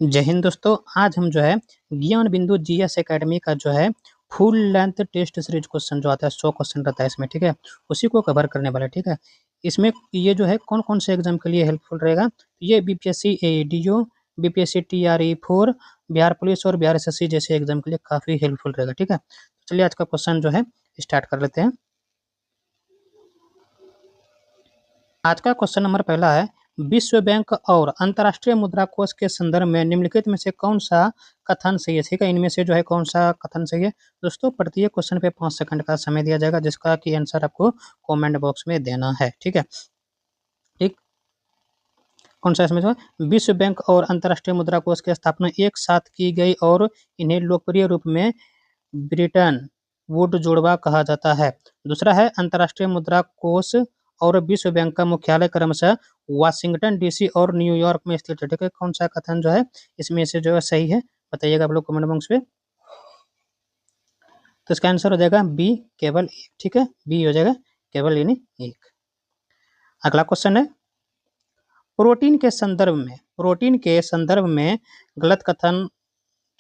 जय हिंद दोस्तों। आज हम जो है ज्ञान बिंदु जीएस एकेडमी का जो है full length test series question जो आता है 100 क्वेश्चन रहता है इसमें, ठीक है, उसी को कवर करने वाला है। ठीक है, इसमें ये जो है कौन कौन से एग्जाम के लिए हेल्पफुल रहेगा, ये BPSC ADO, BPSC TRE 4, Bihar police और बिहार एसएससी जैसे एग्जाम के लिए काफी हेल्पफुल रहेगा। ठीक है, तो चलिए आज का क्वेश्चन जो है स्टार्ट कर लेते हैं। आज का क्वेश्चन नंबर पहला है, विश्व बैंक और अंतर्राष्ट्रीय मुद्रा कोष के संदर्भ में निम्नलिखित में से कौन सा कथन सही है। ठीक है, इनमें से जो है कौन सा कथन सही है। दोस्तों प्रत्येक क्वेश्चन पे 5 सेकंड का समय दिया जाएगा, जिसका कि आंसर आपको कमेंट बॉक्स में देना है। ठीक है, ठीक, कौन सा इसमें जो है, विश्व बैंक और अंतर्राष्ट्रीय मुद्रा कोष की स्थापना एक साथ की गई और इन्हें लोकप्रिय रूप में ब्रिटेन वुड जोड़वा कहा जाता है। दूसरा है, अंतर्राष्ट्रीय मुद्रा कोष और विश्व बैंक का मुख्यालय क्रमशः वाशिंगटन डीसी और न्यूयॉर्क में स्थित है। ठीक है, कौन सा कथन जो है इसमें से जो है सही है, बताइएगा आप लोग कमेंट बॉक्स में। तो इसका आंसर हो जाएगा बी, केवल एक। ठीक है, बी हो जाएगा केवल यानी एक। अगला क्वेश्चन है, प्रोटीन के संदर्भ में गलत कथन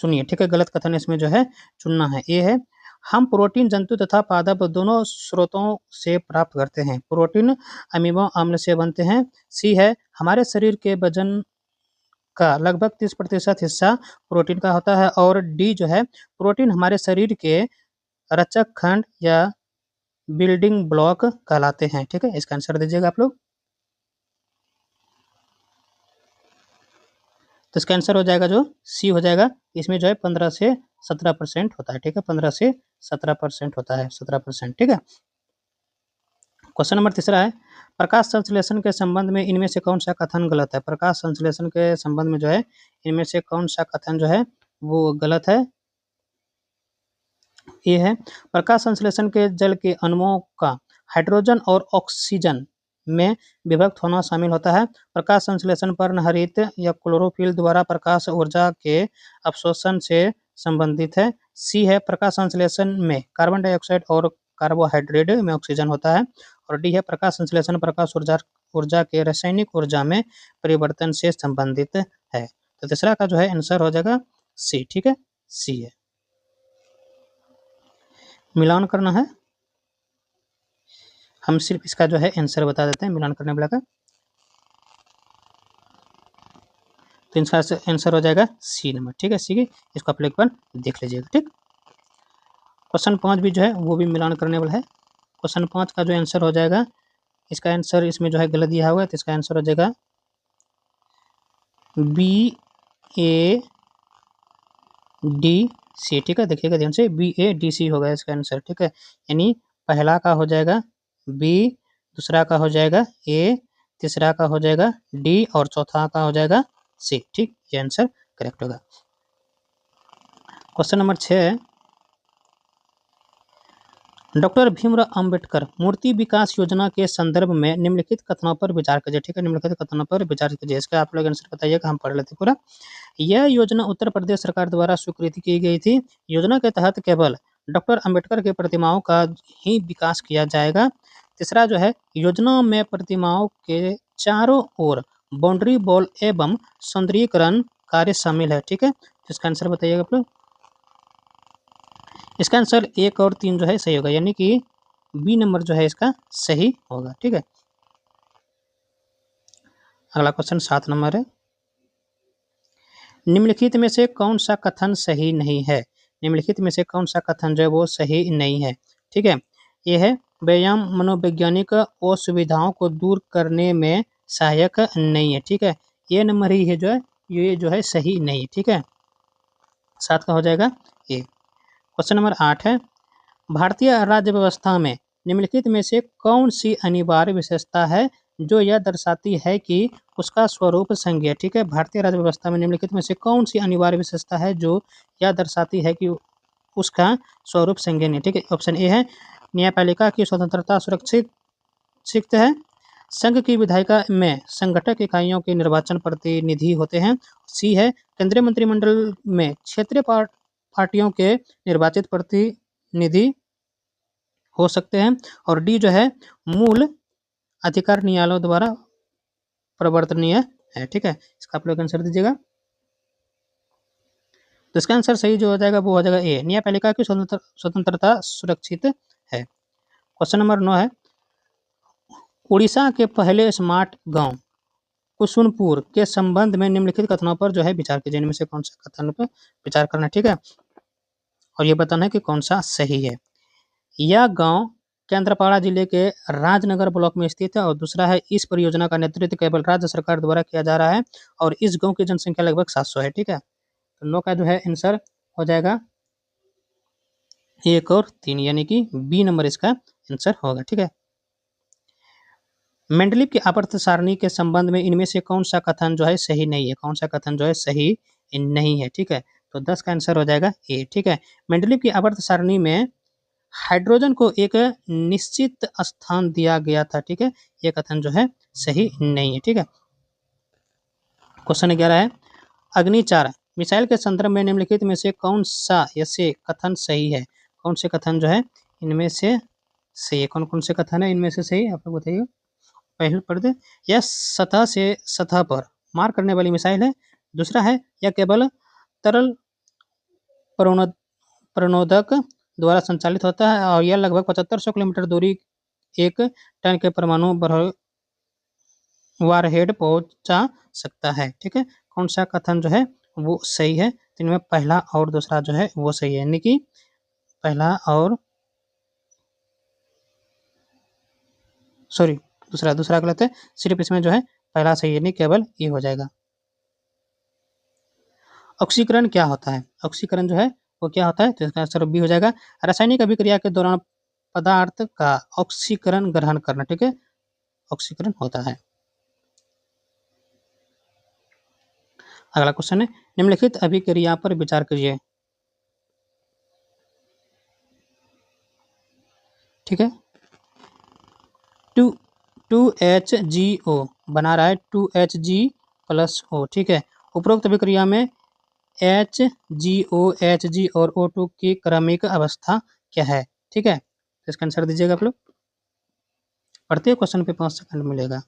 चुनिए। ठीक है, गलत कथन इसमें जो है चुनना है। ए है, हम प्रोटीन जंतु तथा पादप दोनों स्रोतों से प्राप्त करते हैं। प्रोटीन अमीनो अम्ल से बनते हैं। सी है, हमारे शरीर के वजन का लगभग 30% हिस्सा प्रोटीन का होता है। और डी जो है, प्रोटीन हमारे शरीर के रचक खंड या बिल्डिंग ब्लॉक कहलाते हैं। ठीक है, इसका आंसर दीजिएगा आप लोग। तो इसका आंसर हो जाएगा जो सी हो जाएगा। इसमें जो है 15 से 17% होता है। ठीक है, 15 से 17% होता है, 17%। ठीक है, क्वेश्चन नंबर तीसरा है, प्रकाश संश्लेषण के संबंध में इनमें से कौन सा कथन गलत है। प्रकाश संश्लेषण के संबंध में जो है इनमें से कौन सा कथन जो है वो गलत है। ये है, प्रकाश संश्लेषण के जल के अणुओं का हाइड्रोजन और ऑक्सीजन में विभक्त होना शामिल होता है। प्रकाश संश्लेषण पर्णहरित या क्लोरोफिल द्वारा प्रकाश ऊर्जा के अवशोषण से संबंधित है। सी है, प्रकाश संश्लेषण में कार्बन डाइऑक्साइड और कार्बोहाइड्रेट में ऑक्सीजन होता है। और डी है, प्रकाश संश्लेषण प्रकाश ऊर्जा के रासायनिक ऊर्जा में परिवर्तन से संबंधित है। तो तीसरा का जो है आंसर हो जाएगा सी। ठीक है, सी है। मिलान करना है, हम सिर्फ इसका जो है आंसर बता देते हैं मिलान करने वाला का। तो इसका आंसर हो जाएगा सी नंबर। ठीक है, सी की इसको आप लोग एक बार देख लीजिएगा। ठीक, क्वेश्चन 5 भी जो है वो भी मिलान करने वाला है। क्वेश्चन 5 का जो आंसर हो जाएगा, इसका आंसर इसमें जो है गलत दिया हुआ है, तो इसका आंसर हो जाएगा बी ए डी सी। ठीक है, देखिएगा ध्यान से, बी ए डी सी होगा इसका आंसर। ठीक है, यानी पहला का हो जाएगा बी, दूसरा का हो जाएगा ए, तीसरा का हो जाएगा डी और चौथा का हो जाएगा सी। ठीक, ये आंसर करेक्ट होगा। क्वेश्चन नंबर 6 है, डॉक्टर भीमराव अंबेडकर मूर्ति विकास योजना के संदर्भ में निम्नलिखित कथनों पर विचार कीजिए। ठीक है, निम्नलिखित कथनों पर विचार कीजिए। इसका आप लोग आंसर बताइएगा, हम पढ़ लेते पूरा। यह योजना उत्तर प्रदेश सरकार द्वारा स्वीकृत की गई थी। योजना के तहत केवल डॉक्टर अंबेडकर की प्रतिमाओं का ही विकास किया जाएगा। तीसरा जो है, योजना में प्रतिमाओं के चारों ओर बाउंड्री वॉल एवं सौंदर्यीकरण कार्य शामिल है। ठीक है, इसका आंसर बताइएगा आप लोग। इसका आंसर 1 और 3 जो है सही होगा, यानी कि बी नंबर जो है इसका सही होगा। ठीक है, अगला क्वेश्चन 7 नंबर है, निम्नलिखित में से कौन सा कथन सही नहीं है। निम्नलिखित में से कौन सा कथन जो है वो सही नहीं है। ठीक है, ये है, व्यायाम मनोवैज्ञानिक असुविधाओं को दूर करने में सहायक नहीं है। ठीक है, ये नंबर ही है जो है ये जो है सही नहीं। ठीक है, 7 का हो जाएगा ए। क्वेश्चन नंबर 8 है, भारतीय राज्य व्यवस्था में निम्नलिखित में से कौन सी अनिवार्य विशेषता है जो यह दर्शाती है कि उसका स्वरूप संघीय। ठीक है, भारतीय राज्य व्यवस्था में निम्नलिखित में से कौन सी अनिवार्य विशेषता है जो यह दर्शाती है कि उसका स्वरूप संघीय नहीं। ठीक है, ऑप्शन ए है, न्यायपालिका की स्वतंत्रता सुरक्षित है। संघ की विधायिका में संगठक इकाइयों के निर्वाचन प्रतिनिधि होते हैं। सी है, केंद्रीय मंत्रिमंडल में क्षेत्रीय पार्टियों के निर्वाचित प्रतिनिधि हो सकते हैं। और डी जो है, मूल अधिकार न्यायालयों द्वारा प्रवर्तनीय है। ठीक है, इसका आप लोग आंसर दीजिएगा। तो इसका आंसर सही जो हो जाएगा वो हो जाएगा ए, न्यायपालिका की स्वतंत्रता सुरक्षित है। क्वेश्चन नंबर 9 है, उड़ीसा के पहले स्मार्ट गांव कुसुनपुर के संबंध में निम्नलिखित कथनों पर जो है विचार कीजिए। इनमें से कौन सा कथन पर विचार करना है, ठीक है, और ये बताना है कि कौन सा सही है। यह गांव केंद्रपाड़ा जिले के राजनगर ब्लॉक में स्थित है, और दूसरा है, इस परियोजना का नेतृत्व केवल राज्य सरकार द्वारा किया जा रहा है और इस गांव की जनसंख्या लगभग 700 है, ठीक है। तो 9 का जो है आंसर हो जाएगा 1 और 3, यानी कि बी नंबर इसका आंसर होगा, ठीक है। मेंडलीव की आवर्त सारणी के संबंध में इनमें से कौन सा कथन जो है सही नहीं है, कौन सा कथन जो है सही नहीं है, ठीक है। तो 10 का आंसर हो जाएगा ए, ठीक है। मेंडलीव की आवर्त सारणी में हाइड्रोजन को एक निश्चित स्थान दिया गया था, ठीक है, ये कथन जो है सही नहीं है, ठीक है। क्वेश्चन 11 है, अग्नि 4 मिसाइल के संदर्भ में निम्नलिखित में से कौन सा ऐसे कथन सही है, कौन से कथन जो है इनमें से सही है, कौन कौन से कथन है इनमें से सही, आप लोग बताइए। पहले पढ़ दे, यह सतह से सतह पर मार करने वाली मिसाइल है। दूसरा है, यह केवल तरल प्रणोदक द्वारा संचालित होता है और यह लगभग 7500 किलोमीटर दूरी 1 टन के परमाणु वारहेड पहुंचा सकता है, ठीक है। कौन सा कथन जो है वो सही है, तो इनमें पहला और दूसरा जो है वो सही है, यानी कि पहला और सॉरी दूसरा गलत है, सिर्फ इसमें जो है पहला सही है, यानी केवल ये हो जाएगा। ऑक्सीकरण क्या होता है, ऑक्सीकरण जो है वो क्या होता है, तो इसका आंसर बी हो जाएगा, रासायनिक अभिक्रिया के दौरान पदार्थ का ऑक्सीकरण ग्रहण करना, ठीक है, ऑक्सीकरण होता है। अगला क्वेश्चन है, निम्नलिखित अभिक्रिया पर विचार करिए, ठीक है। 2HgO बना रहा है 2Hg+O, ठीक है। उपरोक्त अभिक्रिया में HgO, Hg और O2 की क्रमिक अवस्था क्या है, ठीक है। तो इसका आंसर दीजिएगा आप लोग, प्रत्येक क्वेश्चन पे 5 सेकंड मिलेगा।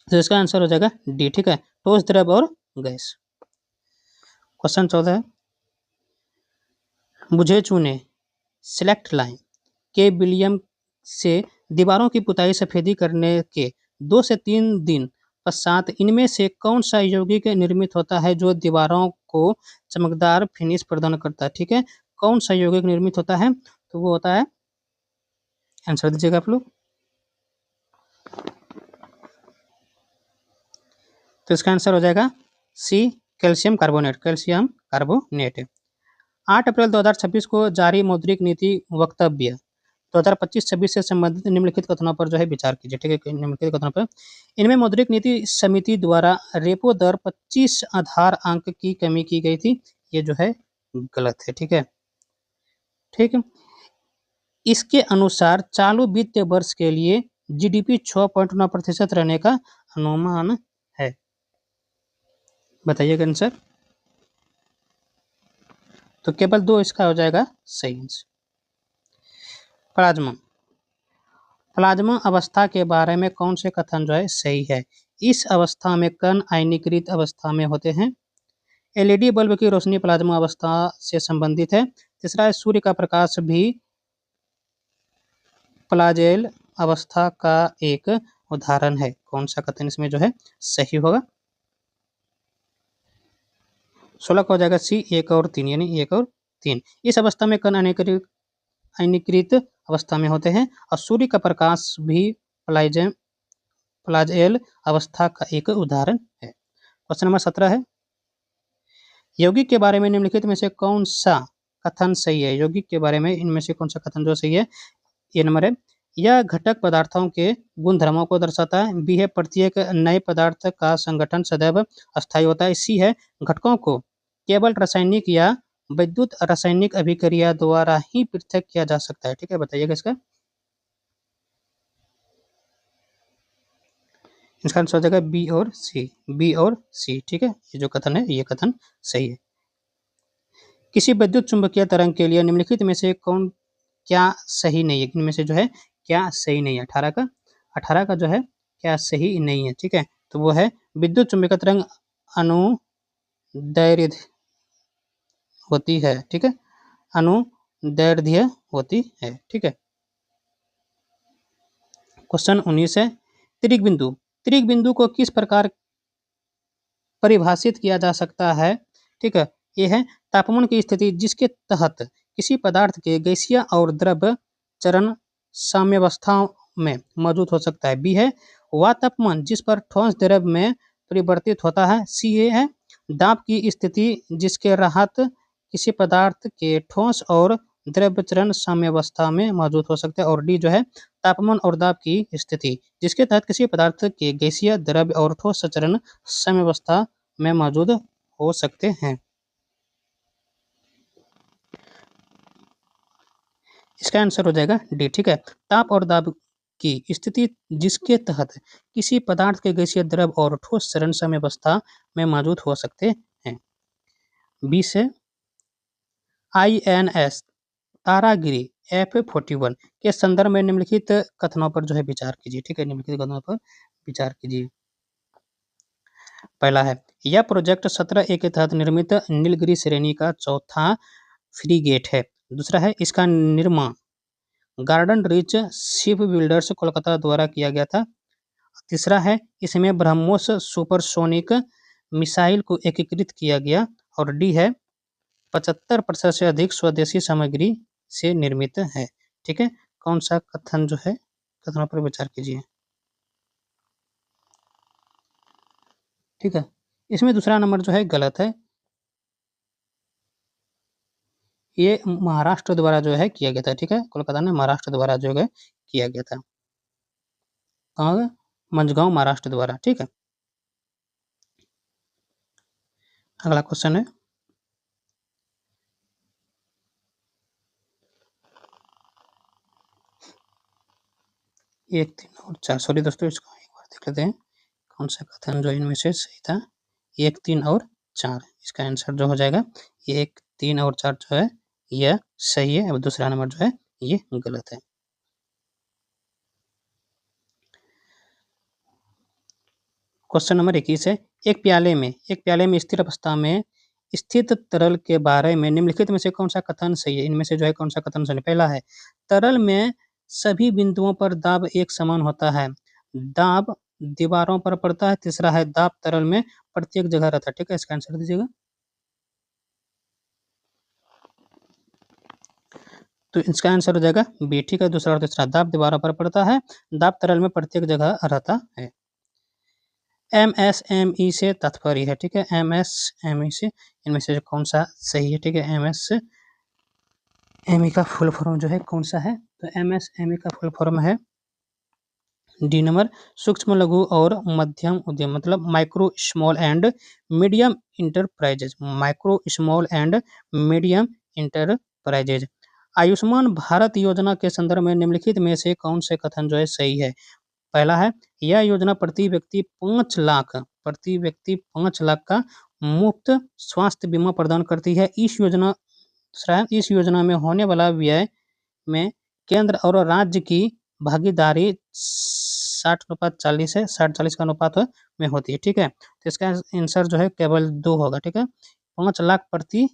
तो इसका आंसर हो जाएगा डी, ठीक है, ठोस, द्रव और गैस। क्वेश्चन 14 है, मुझे चुने सिलेक्ट लाइन के विलियम से दीवारों की पुताई सफेदी करने के 2 से 3 दिन पश्चात इनमें से कौन सा यौगिक निर्मित होता है जो दीवारों को चमकदार फिनिश प्रदान करता है, ठीक है। कौन सा यौगिक निर्मित होता है, तो वो होता है, आंसर दीजिएगा आप लोग। तो इसका आंसर हो जाएगा सी, कैल्शियम कार्बोनेट, कैल्शियम कार्बोनेट। 8 अप्रैल 2026 को जारी मौद्रिक नीति वक्तव्य 2025-26 से संबंधित निम्नलिखित कथनों पर जो है विचार कीजिए, ठीक है। निम्नलिखित कथनों पर, इनमें मौद्रिक नीति समिति द्वारा रेपो दर 25 आधार अंक की कमी की गई थी, ये जो है गलत है, ठीक है, ठीक है। इसके अनुसार चालू वित्तीय वर्ष के लिए जीडीपी 6.9% रहने का अनुमान है, बताइएगा आंसर। तो केवल 2 इसका हो जाएगा सही आंसर। प्लाज्मा, प्लाज्मा अवस्था के बारे में कौन से कथन जो है सही है, इस अवस्था में कण आयनीकृत अवस्था में होते हैं। एलईडी बल्ब की रोशनी प्लाज्मा अवस्था से संबंधित है। तीसरा है, सूर्य का प्रकाश भी प्लाजेल अवस्था का एक उदाहरण है। कौन सा कथन इसमें जो है सही होगा, 16 का हो जाएगा सी, 1 और 3, यानी 1 और 3। इस अवस्था में कण आयनीकृत अवस्था में होते हैं और सूर्य का प्रकाश भी प्लाजेल अवस्था का एक उदाहरण है। क्वेश्चन नंबर 17 है, यौगिक के बारे में निम्नलिखित में से कौन सा कथन सही है, यौगिक के बारे में इनमें से कौन सा कथन जो सही है, ये नंबर है, यह घटक पदार्थों के गुणधर्मों को दर्शाता है। बी है, प्रत्येक नए पदार्थ का संगठन सदैव अस्थायी होता है। सी है, घटकों को केवल रासायनिक या विद्युत रासायनिक अभिक्रिया द्वारा ही पृथक किया जा सकता है, ठीक है, बताइएगा इसका। इसका आंसर हो जाएगा बी और सी, बी और सी, ठीक है। ये जो कथन है ये कथन सही है। किसी विद्युत चुंबकीय तरंग के लिए निम्नलिखित में से कौन क्या सही नहीं है, इनमें से जो है क्या सही नहीं है, 18 का जो है क्या सही नहीं है, ठीक है। तो वो है, विद्युत चुंबकीय तरंग अनुदैर्ध्य होती है, ठीक है, अनुदैर्ध्य होती है, ठीक है। क्वेश्चन 19 है, त्रिक बिंदु। त्रिक बिंदु को किस प्रकार परिभाषित किया जा सकता है, ठीक है। ये है तापमान की स्थिति जिसके तहत किसी पदार्थ के गैसीय और द्रव चरण साम्यावस्था में मौजूद हो सकता है। बी है वह तापमान जिस पर ठोस द्रव में परिवर्तित होता है। सी ये है दाब की स्थिति जिसके राहत किसी पदार्थ के ठोस और द्रव चरण साम्यावस्था में मौजूद हो सकता है। और डी जो है तापमान और दाब की स्थिति जिसके तहत किसी पदार्थ के गैसीय द्रव और ठोस चरण साम्यावस्था में मौजूद हो सकते हैं। इसका आंसर हो जाएगा डी, ठीक है। ताप और दाब की स्थिति जिसके तहत किसी पदार्थ के गैसीय द्रव और ठोस चरण साम्यावस्था में मौजूद हो सकते हैं। बी से INS तारागिरी F41 के संदर्भ में निम्नलिखित कथनों पर जो है विचार कीजिए, ठीक है। निम्नलिखित कथनों पर विचार कीजिए। पहला है यह प्रोजेक्ट 17A के तहत निर्मित नीलगिरी श्रेणी का चौथा फ्रीगेट है। दूसरा है इसका निर्माण garden rich ship builders Kolkata द्वारा किया गया था। तीसरा है इसमें ब्रह्मोस सुपरसोनिक मिसाइल को एकीकृत किया गया। और डी है 75% से अधिक स्वदेशी सामग्री से निर्मित है, ठीक है। कौन सा कथन जो है कथनों पर विचार कीजिए, ठीक है। इसमें दूसरा नंबर जो है गलत है। ये महाराष्ट्र द्वारा जो है किया गया था, ठीक है। कोलकाता ने महाराष्ट्र द्वारा जो है किया गया था। कहाँ? मंझगांव महाराष्ट्र द्वारा, ठीक है। अगला क्वेश्चन है एक, तीन और चार। सॉरी दोस्तों, इसको एक बार देख लेते हैं कौन सा कथन जो इनमें से सही था। एक, तीन और चार, इसका आंसर जो हो जाएगा ये एक, तीन और चार जो है यह सही है। और दूसरा नंबर जो है ये गलत है। क्वेश्चन नंबर 21 है एक प्याले में स्थिर अवस्था में स्थित तरल के बारे में निम्नलिखित में से कौन सा कथन सही है। इनमें से जो है कौन सा कथन सही है। पहला है तरल में सभी बिंदुओं पर दाब एक समान होता है, दाब दीवारों पर पड़ता है। तीसरा है दाब तरल में प्रत्येक जगह रहता है, ठीक है। इसका आंसर दीजिएगा। तो इसका आंसर हो जाएगा बी, ठीक है। दूसरा और तीसरा दाब दीवारों पर पड़ता है, दाब तरल में प्रत्येक जगह रहता है। MSME से तात्पर्य है, ठीक है। MSME से इनमें से कौन सा सही है, ठीक है। MSME का फुल फॉर्म जो है कौन सा है, तो MSME का फुल फॉर्म है डी नंबर सूक्ष्म लघु और मध्यम उद्यम, मतलब micro small and medium enterprises. Micro small and medium enterprises. Ayushman Bharat योजना के संदर्भ में निम्नलिखित में से कौन से कथन जो है सही है। पहला है यह योजना प्रति व्यक्ति 5 लाख का मुफ्त स्वास्थ्य बीमा प्रदान करती है। इस योजना में होने वाला व्यय में केंद्र और राज्य की भागीदारी 60-40 है, 60-40 का अनुपात में होती है, ठीक है। तो इसका आंसर जो है केवल 2 होगा, ठीक है। 5 लाख प्रति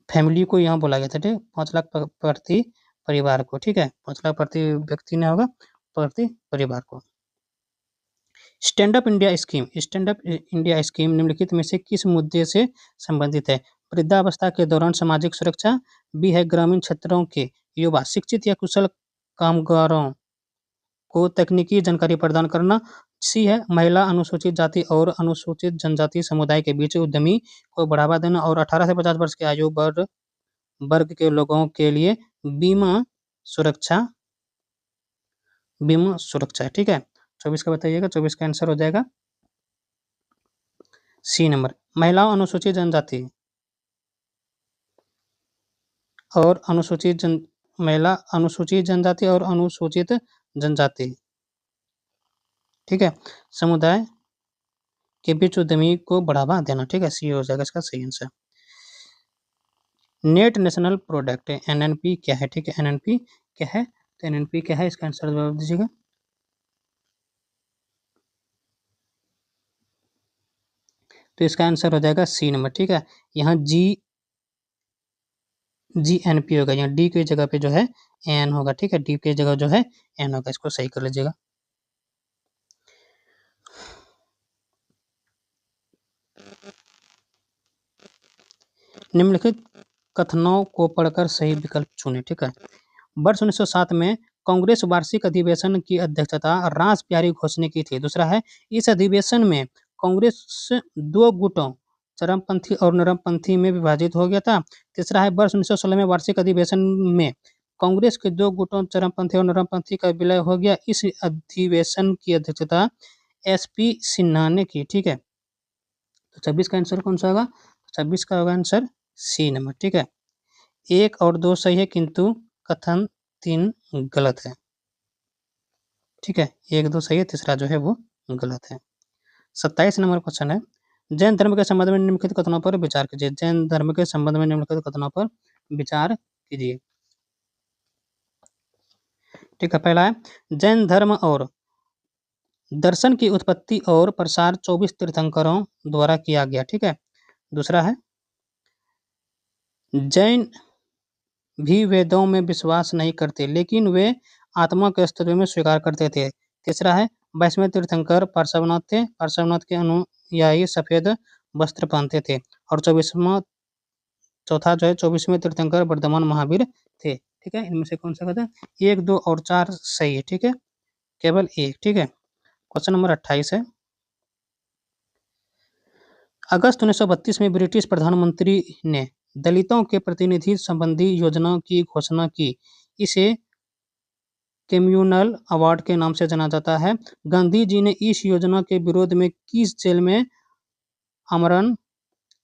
फैमिली को यहाँ बोला गया था, ठीक है। 5 लाख प्रति परिवार को, ठीक है। 5 लाख प्रति व्यक्ति ने होगा, प्रति परिवार को। स्टैंड अप इंडिया स्कीम निम्नलिखित में से किस मुद्दे से संबंधित है। वृद्धावस्था के दौरान सामाजिक सुरक्षा। बी है ग्रामीण क्षेत्रों के युवा शिक्षित या कुशल कामगारों को तकनीकी जानकारी प्रदान करना। सी है महिला, अनुसूचित जाति और अनुसूचित जनजाति समुदाय के बीच उद्यमी को बढ़ावा देना। और 18 से 50 वर्ष के आयु वर्ग के लोगों के लिए बीमा सुरक्षा, है, ठीक है। 24 का बताइएगा। 24 का आंसर हो जाएगा सी नंबर महिलाओं, अनुसूचित जनजाति और महिला, अनुसूचित जनजाति और अनुसूचित जनजाति, ठीक है, समुदाय के बीच उद्यमी को बढ़ावा देना, ठीक है। सी हो जाएगा इसका सही answer. Net national product NNP क्या है, ठीक है। NNP क्या है, तो NNP क्या है, इसका आंसर जवाब दीजिएगा। तो इसका आंसर हो जाएगा सी नंबर। ठीक है, यहाँ GNP होगा, यहाँ डी की जगह पे जो है एन होगा। ठीक है, डी की जगह जो है एन होगा, इसको सही कर लीजिएगा। निम्नलिखित कथनों को पढ़कर सही विकल्प चुनें। ठीक है, वर्ष 1907 में कांग्रेस वार्षिक अधिवेशन की अध्यक्षता रासबिहारी घोष ने की थी। दूसरा है, इस अधिवेशन में कांग्रेस दो गुटों चरमपंथी और नरमपंथी में विभाजित हो गया था। तीसरा है, वर्ष 1916 में वार्षिक अधिवेशन में कांग्रेस के दो गुटों चरमपंथी और नरमपंथी का विलय हो गया। इस अधिवेशन की अध्यक्षता SP सिन्हा ने की। ठीक है, तो 26 का आंसर कौन सा होगा? 26 का होगा आंसर सी नंबर। ठीक है, 1 और 2 सही है, किंतु कथन 3 गलत है। ठीक है, 1 2 सही है, तीसरा जो है वो गलत है। 27 नंबर क्वेश्चन है, जैन धर्म के संबंध में निम्नलिखित कथनों पर विचार कीजिए। जैन धर्म के संबंध में निम्नलिखित कथनों पर विचार कीजिए। ठीक है, पहला है, जैन धर्म और दर्शन की उत्पत्ति और प्रसार 24 तीर्थंकरों द्वारा किया गया। ठीक है, दूसरा है, जैन भी वेदों में विश्वास नहीं करते, लेकिन वे आत्मा के अस्तित्व में स्वीकार करते थे। तीसरा है, वैष्णव तीर्थंकर पार्श्वनाथ थे, पार्श्वनाथ के अनुयायी सफेद वस्त्र पहनते थे। और चौथा जो है, 24वें तीर्थंकर वर्धमान महावीर थे। ठीक है, इनमें से कौन सा कहता है? 1 2 और 4 सही है। ठीक है, केवल 1। ठीक है, क्वेश्चन नंबर 28 है, अगस्त 1932 में ब्रिटिश प्रधानमंत्री ने दलितों के प्रतिनिधि संबंधी योजना की घोषणा की। इसे कम्युनल अवार्ड के नाम से जाना जाता है। गांधी जी ने इस योजना के विरोध में किस जेल में आमरण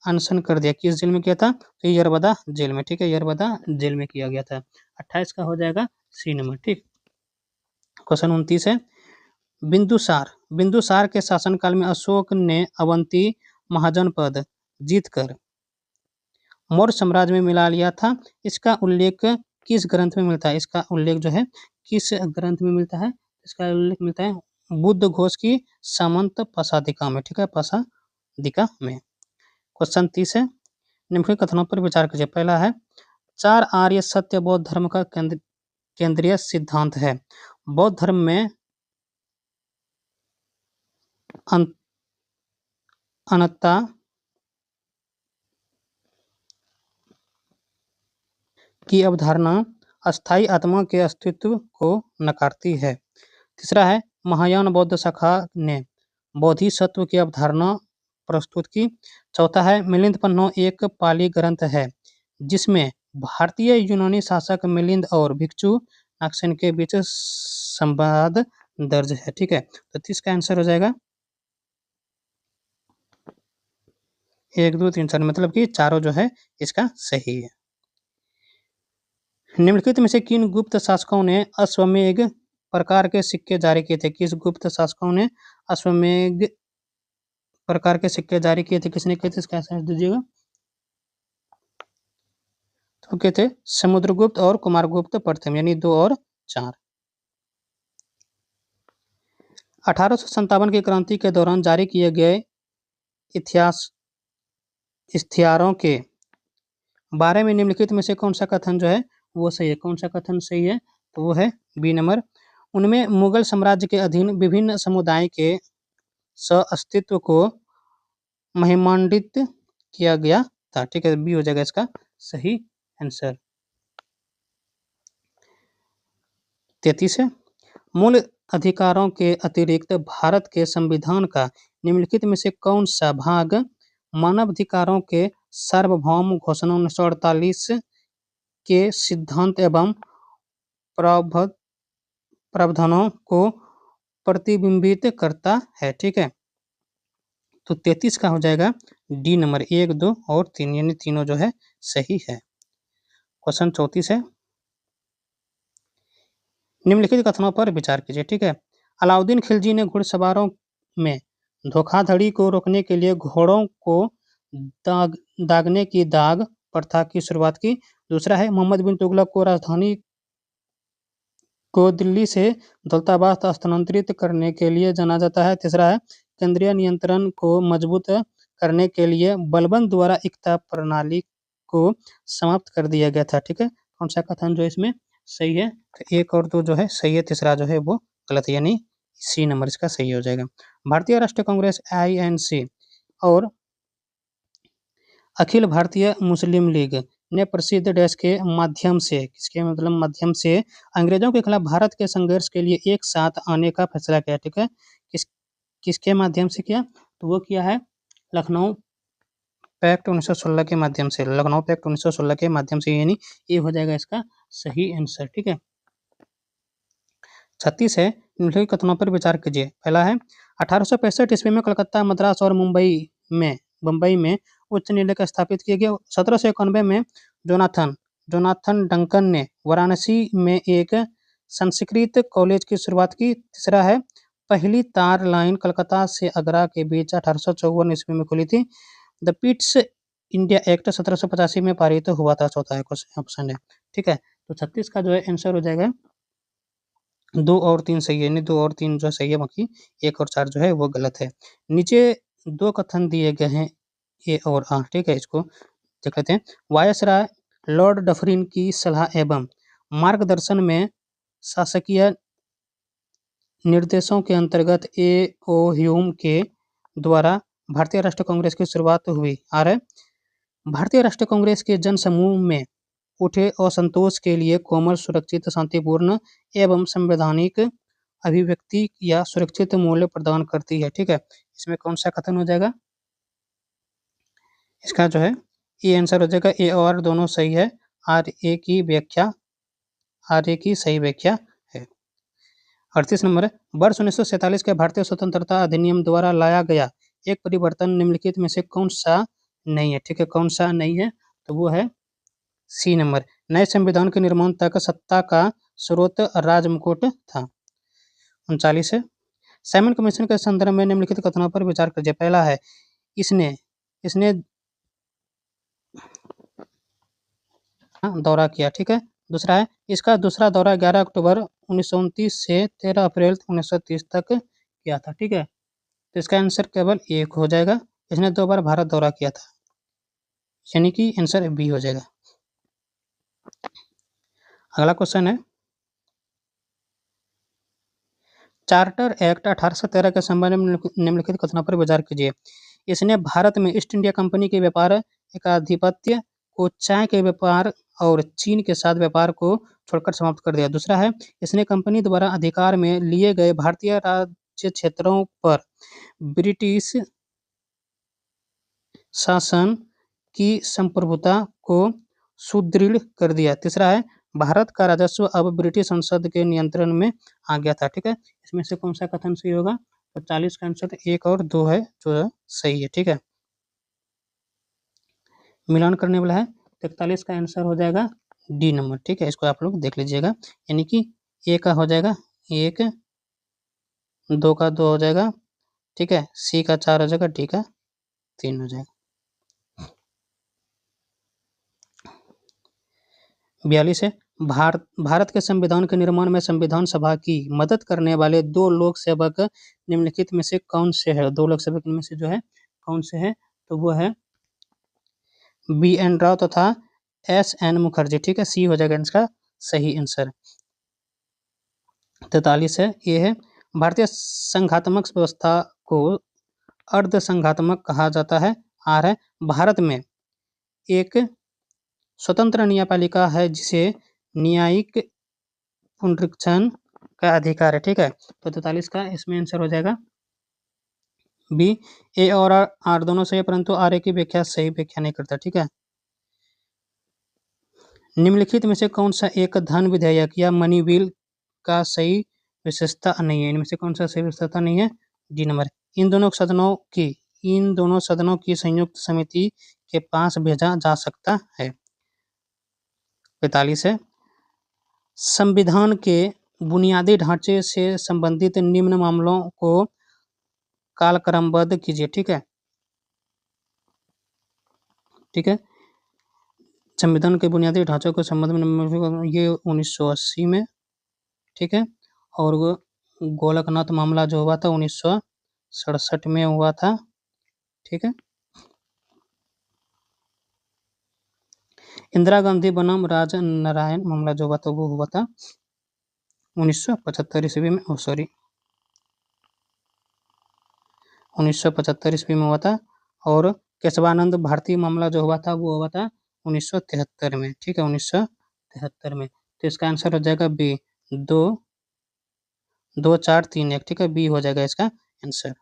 अनशन कर दिया? किस जेल में किया था? तो यरबदा जेल में। ठीक है, यरबदा जेल में किया गया था। 28 का हो जाएगा सी नंबर। ठीक, क्वेश्चन 29 है, बिंदुसार के शासनकाल में अशोक ने अवंती महाजन पद जीतकर मौर्य साम्राज्य में मिला लिया था। इसका उल्लेख किस ग्रंथ में मिलता है? इसका उल्लेख जो है किस ग्रंथ में मिलता है? इसका उल्लेख मिलता है बुद्ध घोष की सामंत पसादिका में। ठीक है, पसादिका में। क्वेश्चन 30 है, निम्नलिखित कथनों पर विचार कीजिए। पहला है, 4 आर्य सत्य बौद्ध धर्म का केंद्रीय सिद्धांत है। बौद्ध धर्म में अनंतता की अवधारणा अस्थायी आत्मा के अस्तित्व को नकारती है। तीसरा है, महायान बौद्ध शाखा ने बोधिसत्व की अवधारणा प्रस्तुत की। चौथा है, मिलिंद पन्नो एक पाली ग्रंथ है जिसमें भारतीय यूनानी शासक मिलिंद और भिक्षु नागसेन के बीच संवाद दर्ज है। ठीक है, तो 30 का आंसर हो जाएगा 1 2 3 4, मतलब कि चारों जो है इसका सही है। निम्नलिखित में से किन गुप्त शासकों ने अश्वमेध प्रकार के सिक्के जारी किए थे? किस गुप्त शासकों ने अश्वमेध प्रकार के सिक्के जारी किए थे? किसने किए थे? इसका आंसर दीजिएगा। तो क्या थे? समुद्रगुप्त और कुमारगुप्त प्रथम, यानी 2 और 4। 1857 की क्रांति के दौरान जारी किए गए इश्तिहारों के बारे में निम्नलिखित में से कौन सा कथन जो है वो सही है? कौन सा कथन सही है? तो वो है बी नंबर। उनमें मुगल साम्राज्य के अधीन विभिन्न समुदाय के अस्तित्व को महिमान्वित किया गया था। ठीक है, बी हो जाएगा इसका सही आंसर। 33 है, मूल अधिकारों के अतिरिक्त भारत के संविधान का निम्नलिखित में से कौन सा भाग मानवाधिकारों के सार्वभौम घोषणा 1948 के सिद्धांत एवं प्रावधानों को प्रतिबिंबित करता है? ठीक है, तो 33 का हो जाएगा डी नंबर। 1 2 और 3, यानी तीनों जो है सही है। क्वेश्चन 34 है, निम्नलिखित कथनों पर विचार कीजिए। ठीक है, अलाउद्दीन खिलजी ने घुड़सवारों में धोखाधड़ी को रोकने के लिए घोड़ों को दागने की दाग प्रथा की शुरुआत की। दूसरा है, मोहम्मद बिन तुगलक को राजधानी को दिल्ली से दौलताबाद स्थानांतरित करने के लिए जाना जाता है। तीसरा है, केंद्रीय नियंत्रण को मजबूत करने के लिए बलबन द्वारा एकता प्रणाली को समाप्त कर दिया गया था। ठीक है, कौन सा कथन जो इसमें सही है? तो 1 और 2 जो है सही है, तीसरा जो है वो गलत है, यानी सी नंबर इसका सही हो जाएगा। भारतीय राष्ट्रीय कांग्रेस (INC) और अखिल भारतीय मुस्लिम लीग ने प्रसिद्ध डैश के माध्यम से, किसके मतलब माध्यम से, अंग्रेजों के खिलाफ भारत के संघर्ष के लिए एक साथ आने का फैसला किया। ठीक है, किसके माध्यम से किया? तो वो किया है लखनऊ पैक्ट 1916 के माध्यम से, लखनऊ पैक्ट 1916 के माध्यम से, यानी ये हो जाएगा इसका सही आंसर। ठीक है, 36 है, निम्नलिखित कथनों पर विचार कीजिए। पहला है 1865 ईस्वी में कलकत्ता, मद्रास और बम्बई में उच्च न्यायालय का स्थापित किया गया। 1791 में जोनाथन डंकन ने वाराणसी में एक संस्कृत कॉलेज की शुरुआत की। तीसरा है पहली तार लाइन कलकत्ता से आगरा के बीच 1854 ईस्वी में खुली थी। द पिट्स इंडिया एक्ट 1785 में पारित हुआ था। चौथा ऑप्शन है। ठीक है, तो 36 का जो है आंसर हो जाएगा 2 और 3 सही है, नहीं 2 और 3 जो सही है, बाकी 1 और 4 जो है वो गलत है। नीचे 2 कथन दिए गए हैं ए और आ। ठीक है, इसको देख लेते हैं। वायसराय लॉर्ड डफरिन की सलाह एवं मार्गदर्शन में शासकीय निर्देशों के अंतर्गत ए ओ ह्यूम के द्वारा भारतीय राष्ट्रीय कांग्रेस की शुरुआत हुई। भारतीय राष्ट्रीय कांग्रेस के जन समूह में उठे असंतोष के लिए कोमल, सुरक्षित, शांतिपूर्ण एवं संवैधानिक अभिव्यक्ति या सुरक्षित मूल्य प्रदान करती है। ठीक है, इसमें कौन सा कथन हो जाएगा? इसका जो है ये आंसर हो जाएगा ए और दोनों सही है। आर ए की सही व्याख्या है। 38 नंबर है, वर्ष 1947 के भारतीय स्वतंत्रता अधिनियम द्वारा लाया गया एक परिवर्तन निम्नलिखित में से कौन सा नहीं है? ठीक है, कौन सा नहीं है? तो वो है सी नंबर। नए संविधान के निर्माण तक सत्ता का स्रोत राजमुकुट था। 39 है, साइमन कमीशन के संदर्भ में निम्नलिखित कथनों पर विचार कीजिए। पहला है इसने दौरा किया। ठीक है, दूसरा है इसका दूसरा दौरा 11 अक्टूबर 1929 से 13 अप्रैल 1930 तक किया था। ठीक है, तो इसका आंसर केवल 1 हो जाएगा। इसने 2 बार भारत दौरा किया था, यानी कि आंसर बी हो जाएगा। अगला क्वेश्चन है चार्टर एक्ट 1813 के संबंध में निम्नलिखित कथनों पर विचार कीजिए। इसने भारत में ईस्ट इंडिया कंपनी के व्यापार एकाधिपत्य को चाय के व्यापार और चीन के साथ व्यापार को छोड़कर समाप्त कर दिया। दूसरा है इसने कंपनी द्वारा अधिकार में लिए गए भारतीय राज्य क्षेत्रों पर ब्रिटिश शासन की संप्रभुता को सुदृढ़ कर दिया। तीसरा है भारत का राजस्व अब ब्रिटिश संसद के नियंत्रण में आ गया था। ठीक है, इसमें से कौन सा कथन सही होगा? तो 40 का आंसर 1 और 2 है जो सही है। ठीक है, मिलान करने वाला है। 41 का आंसर हो जाएगा डी नंबर। ठीक है, इसको आप लोग देख लीजिएगा, यानी कि ए का हो जाएगा 1, 2 का 2 हो जाएगा। ठीक है, सी का 4 हो जाएगा, डी का 3 हो जाएगा। 42 है, भारत के संविधान के निर्माण में संविधान सभा की मदद करने वाले 2 लोक सेवक निम्नलिखित में से कौन से है? 2 लोक सेवक में से जो है कौन से है? तो वो है बी एन राव तथा एस एन मुखर्जी। ठीक है, सी हो जाएगा इसका सही आंसर। 43 है, ये है भारतीय संघात्मक व्यवस्था को अर्ध संघात्मक कहा जाता है। आर है भारत में एक स्वतंत्र न्यायपालिका है जिसे न्यायिक पुनरीक्षण का अधिकार है। ठीक है, तो 43 का इसमें आंसर हो जाएगा बी। ए और आर दोनों सही है, परंतु आर ए की व्याख्या सही व्याख्या नहीं करता। ठीक है, निम्नलिखित में से कौन सा एक धन विधेयक या मनी बिल का सही विशेषता नहीं है? इनमें से कौन सा सही विशेषता नहीं है? D number. इन दोनों सदनों की संयुक्त समिति के पास भेजा जा सकता है। 45 है, संविधान के बुनियादी ढांचे से संबंधित निम्न मामलों को कालक्रमबद्ध कीजिए। ठीक है, संविधान के बुनियादी ढांचे के संबंध में ये 1980 में। ठीक है, और वो गोलकनाथ मामला जो हुआ था 1967 में हुआ था। ठीक है, इंदिरा गांधी बनाम राजनारायण मामला जो हुआ था वो हुआ था 1975 ईस्वी में, सॉरी 1975 ईस्वी में हुआ था। और केशवानंद भारती मामला जो हुआ था वो हुआ था 1973 में, ठीक है, 1973 में। तो इसका आंसर हो जाएगा बी, 2, 4, 3, 1, ठीक है, बी हो जाएगा इसका आंसर।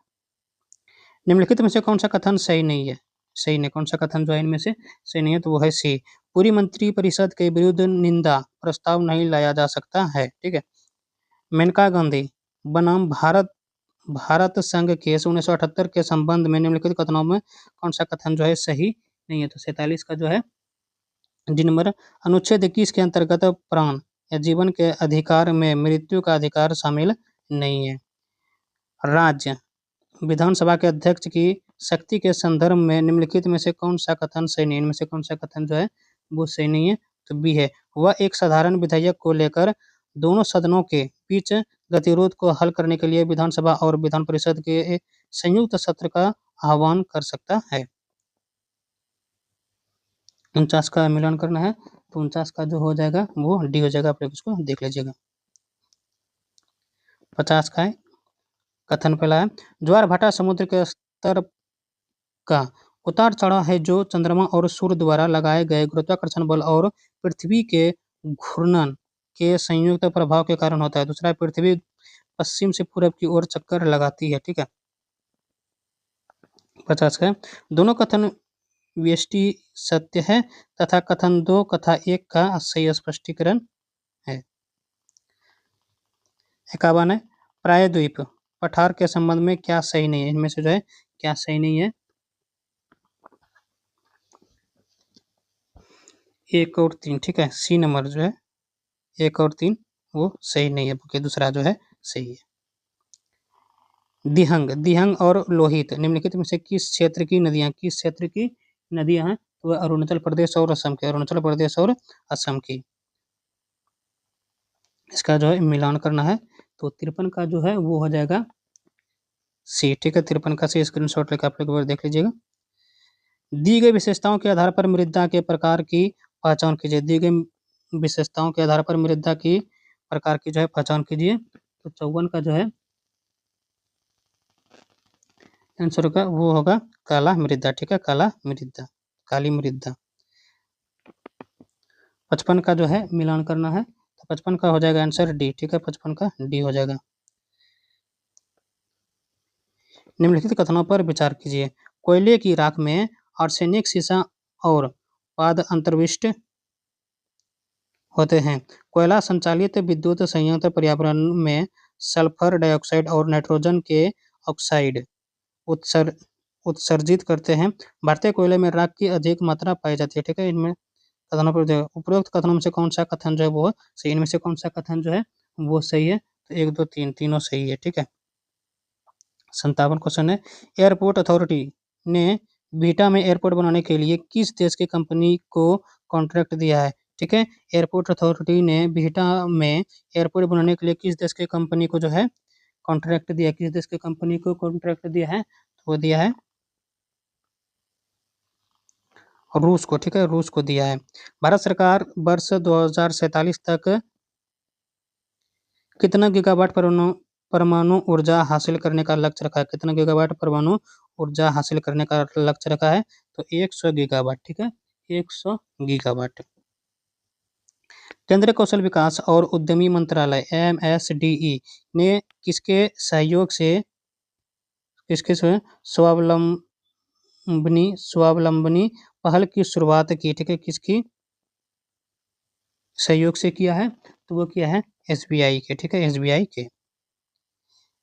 निम्नलिखित में से कौन सा कथन सही नहीं है, सही नहीं, कौन सा कथन जो है इनमें से सही नहीं है, तो वो है सी, पूरी मंत्रिपरिषद के विरुद्ध निंदा प्रस्ताव नहीं लाया जा सकता है, ठीक है। मेनका गांधी बनाम भारत संघ केस 1978 के संबंध में निम्नलिखित कथनों में कौन सा कथन जो है सही नहीं है, तो 47 का जो है डी नंबर, अनुच्छेद 21 के अंतर्गत प्राण या जीवन के अधिकार में मृत्यु का अधिकार शामिल नहीं है। राज्य विधानसभा के अध्यक्ष की शक्ति के संदर्भ में निम्नलिखित में से कौन सा कथन सही नहीं है, इनमें से कौन सा कथन जो है वो सही नहीं है, तो बी है, वह एक साधारण विधेयक को लेकर दोनों सदनों के बीच गतिरोध को हल करने के लिए विधानसभा और विधान परिषद के एक संयुक्त सत्र का आह्वान कर सकता है। 49 का मिलान करना है, तो 49 का जो हो जाएगा वो डी हो जाएगा, आप लोग इसको देख लीजिएगा। 50 का है, कथन पहला है, ज्वार भाटा समुद्र के स्तर का उतार चढ़ाव है जो चंद्रमा और सूर्य द्वारा लगाए गए गुरुत्वाकर्षण बल और पृथ्वी के घूर्णन के संयुक्त प्रभाव के कारण होता है। दूसरा, पृथ्वी पश्चिम से पूरब की ओर चक्कर लगाती है, ठीक है। 50 का, दोनों कथन व्यष्टि सत्य है तथा कथन 2 कथा 1 का सही स्पष्टीकरण है। 51 है, प्रायद्वीप पठार के संबंध में क्या सही नहीं है, इनमें से जो है क्या सही नहीं है, 1 और 3, ठीक है, सी नंबर जो है 1 और 3 वो सही नहीं है, बल्कि दूसरा जो है सही है। दिहंग और लोहित निम्नलिखित में से किस क्षेत्र की नदियां हैं, तो अरुणाचल प्रदेश और असम की, अरुणाचल प्रदेश और असम की। इसका जो है मिलान करना है, तो 53 का जो है वो हो जाएगा सी, ठीक है, 53 का सी स्क्रीनशॉट लेकर आप लोग देख लीजिएगा। दी गई विशेषताओं के आधार पर मृदा के प्रकार की पहचान कीजिए, दी गई विशेषताओं के आधार पर मृदा की प्रकार की जो है पहचान कीजिए, तो 54 का जो है आंसर का वो होगा काला मृदा, ठीक है, काला मृदा, काली मृदा। 55 का जो है मिलान करना है, तो 55 का हो जाएगा आंसर डी, ठीक है, 55 का डी हो जाएगा। निम्नलिखित कथनों पर विचार कीजिए, कोयले की राख में आर्सेनिक, सीसा और पाद अंतर्विष्ट होते हैं। कोयला संचालित विद्युत संयंत्र पर्यावरण में सल्फर डाइऑक्साइड और नाइट्रोजन के ऑक्साइड उत्सर्जित करते हैं। भारतीय कोयले में राख की अधिक मात्रा पाई जाती है, ठीक है। इनमें कथनों पर उपरोक्त कथनों में से कौन सा कथन जो है वो सही, इनमें से कौन सा कथन जो है वो सही है, तो 1, 2, 3 तीनों सही है, ठीक है। 57 क्वेश्चन है, एयरपोर्ट अथॉरिटी ने बीटा में एयरपोर्ट बनाने के लिए किस देश की कंपनी को कॉन्ट्रैक्ट दिया है, ठीक है। एयरपोर्ट अथॉरिटी ने बीटा में एयरपोर्ट बनाने के लिए किस देश की कंपनी को जो है कॉन्ट्रैक्ट दिया, किस देश की कंपनी को कॉन्ट्रैक्ट दिया है, तो वो दिया है रूस को, ठीक है, रूस को दिया है। भारत सरकार वर्ष 2047 तक कितना गीगावाट परमाणु ऊर्जा हासिल करने का लक्ष्य रखा है, कितना गीगावाट परमाणु ऊर्जा हासिल करने का लक्ष्य रखा है, तो 100 गीगावाट, ठीक है, 100 गीगावाट। केंद्रीय कौशल विकास और उद्यमी मंत्रालय MSDE ने किसके सहयोग से स्वावलंबनी पहल की शुरुआत की, ठीक है, किसकी सहयोग से किया है, तो वो किया है SBI के, ठीक है, SBI के।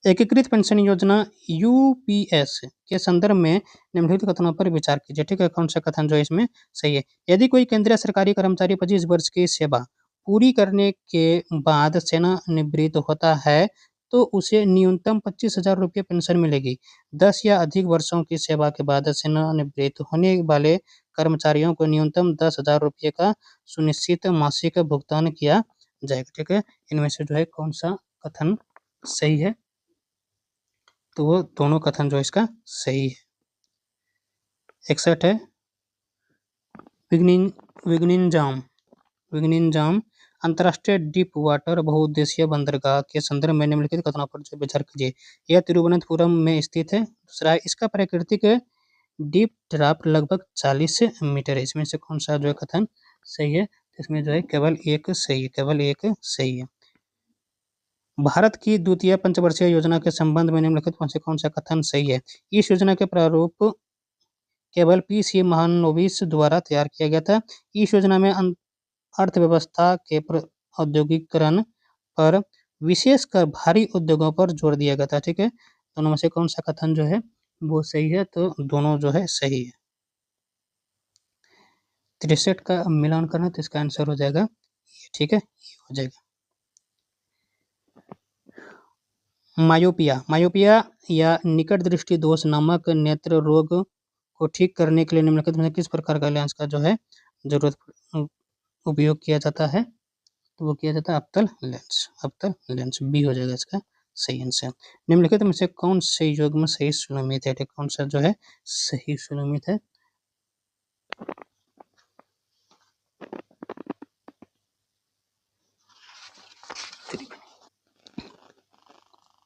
एकीकृत पेंशन योजना UPS के संदर्भ में निम्नलिखित कथनों पर विचार कीजिए, ठीक है, कौन सा कथन जो इसमें सही है। यदि कोई केंद्रीय सरकारी कर्मचारी 25 वर्ष की सेवा पूरी करने के बाद सेवानिवृत्त होता है तो उसे न्यूनतम 25,000 रुपये पेंशन मिलेगी। 10 या अधिक वर्षों की सेवा के बाद सेवानिवृत्त होने वाले कर्मचारियों को न्यूनतम 10,000 रुपये का सुनिश्चित मासिक भुगतान किया जाएगा, ठीक है। इनमें से जो है कौन सा कथन सही है, तो वो दोनों कथन जो इसका सही है। 61 है, विग्निनजाम विग्निनजाम अंतर्राष्ट्रीय डीप वाटर बहुउद्देशीय बंदरगाह के संदर्भ में निम्नलिखित कथनों पर जो विचार कीजिए। यह तिरुवनंतपुरम में स्थित है। दूसरा है, इसका प्राकृतिक डीप ड्राफ्ट लगभग 40 मीटर है। इसमें से कौन सा जो है कथन सही है? इसमें जो है केवल एक सही है, केवल एक सही है। भारत की द्वितीय पंचवर्षीय योजना के संबंध में निम्नलिखित में से कौन सा कथन सही है? इस योजना के प्रारूप केवल पी.सी. महालनोबिस द्वारा तैयार किया गया था। इस योजना में अर्थव्यवस्था के औद्योगिकरण पर विशेषकर भारी उद्योगों पर जोर दिया गया था। ठीक है, दोनों में से कौन सा कथन जो है वो सही है? तो दोनों जो है सही है। 63 का मिलान करना तो इसका आंसर हो जाएगा ये। ठीक है, ये हो जाएगा। मायोपिया या निकट दृष्टि दोष नामक नेत्र रोग को ठीक करने के लिए निम्नलिखित में किस प्रकार का लेंस का जो है जरूरत उपयोग किया जाता है? तो वो किया जाता है अवतल लेंस। अवतल लेंस बी हो जाएगा इसका सही आंसर। निम्नलिखित में से कौन से युग्म सही सुलमित है? कौन सा जो है सही सुलमित है?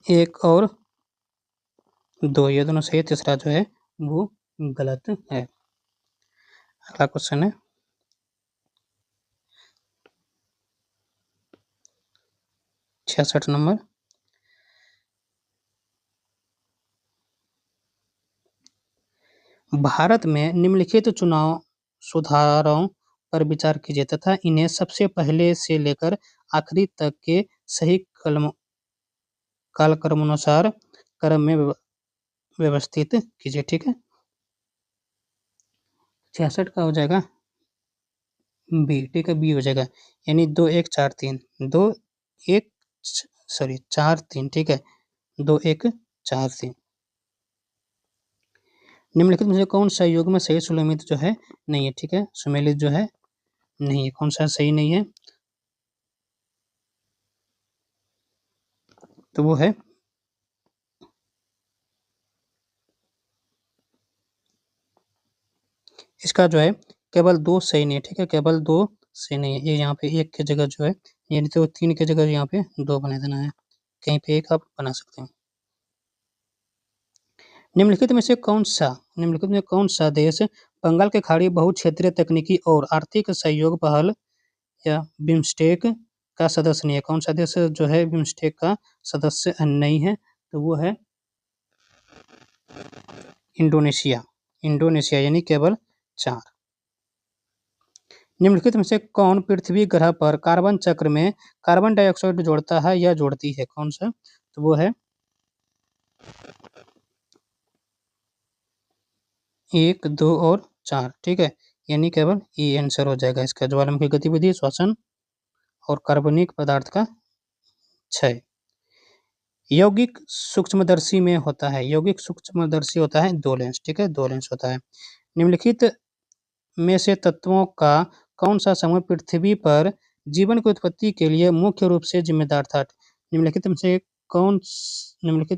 एक और दो, ये दोनों सही है। तीसरा जो है वो गलत है। अगला क्वेश्चन है 66 नंबर। भारत में निम्नलिखित चुनाव सुधारों पर विचार कीजिए तथा इन्हें सबसे पहले से लेकर आखिरी तक के सही कालक्रमानुसार क्रम में व्यवस्थित कीजिए। ठीक है, 66 का हो जाएगा बी। ठीक है, बी हो जाएगा, यानी 2 1 4 3 2 1 4 3। ठीक है, 2 1 4 3। निम्नलिखित में से कौन सा युग्म में सही सुलमित जो है नहीं है? ठीक है, सुमेलित जो है नहीं है। कौन सा सही नहीं है? तो वो है इसका जो है केवल 2 सही नहीं है। ठीक है, केवल 2 सही नहीं है। ये यहाँ पे 1 की जगह जो है, यानी तो 3 की जगह यहाँ पे 2 बना देना है। कहीं पे 1 आप बना सकते हैं। निम्नलिखित में कौन सा देश बंगाल के खाड़ी बहुक्षेत्रीय तकनीकी और आर्थिक सहयोग पहल या बिम्स्टेक का सदस्य नहीं है? कौन सा देश जो है बिम्स्टेक का सदस्य नहीं है? तो वो है इंडोनेशिया, यानी केवल 4। निम्नलिखित में से कौन पृथ्वी ग्रह पर कार्बन चक्र में कार्बन डाइऑक्साइड जोड़ता है या जोड़ती है? कौन सा? तो वो है 1 2 और 4। ठीक है, यानी केवल ये आंसर हो जाएगा इसका। ज्वालामुखी गतिविधि, श्वसन और कार्बनिक पदार्थ का क्षय। यौगिक सूक्ष्मदर्शी में होता है, यौगिक सूक्ष्मदर्शी होता है 2 लेंस। ठीक है, 2 लेंस होता है। निम्नलिखित में से तत्वों का कौन सा समूह पृथ्वी पर जीवन की उत्पत्ति के लिए मुख्य रूप से जिम्मेदार था? निम्नलिखित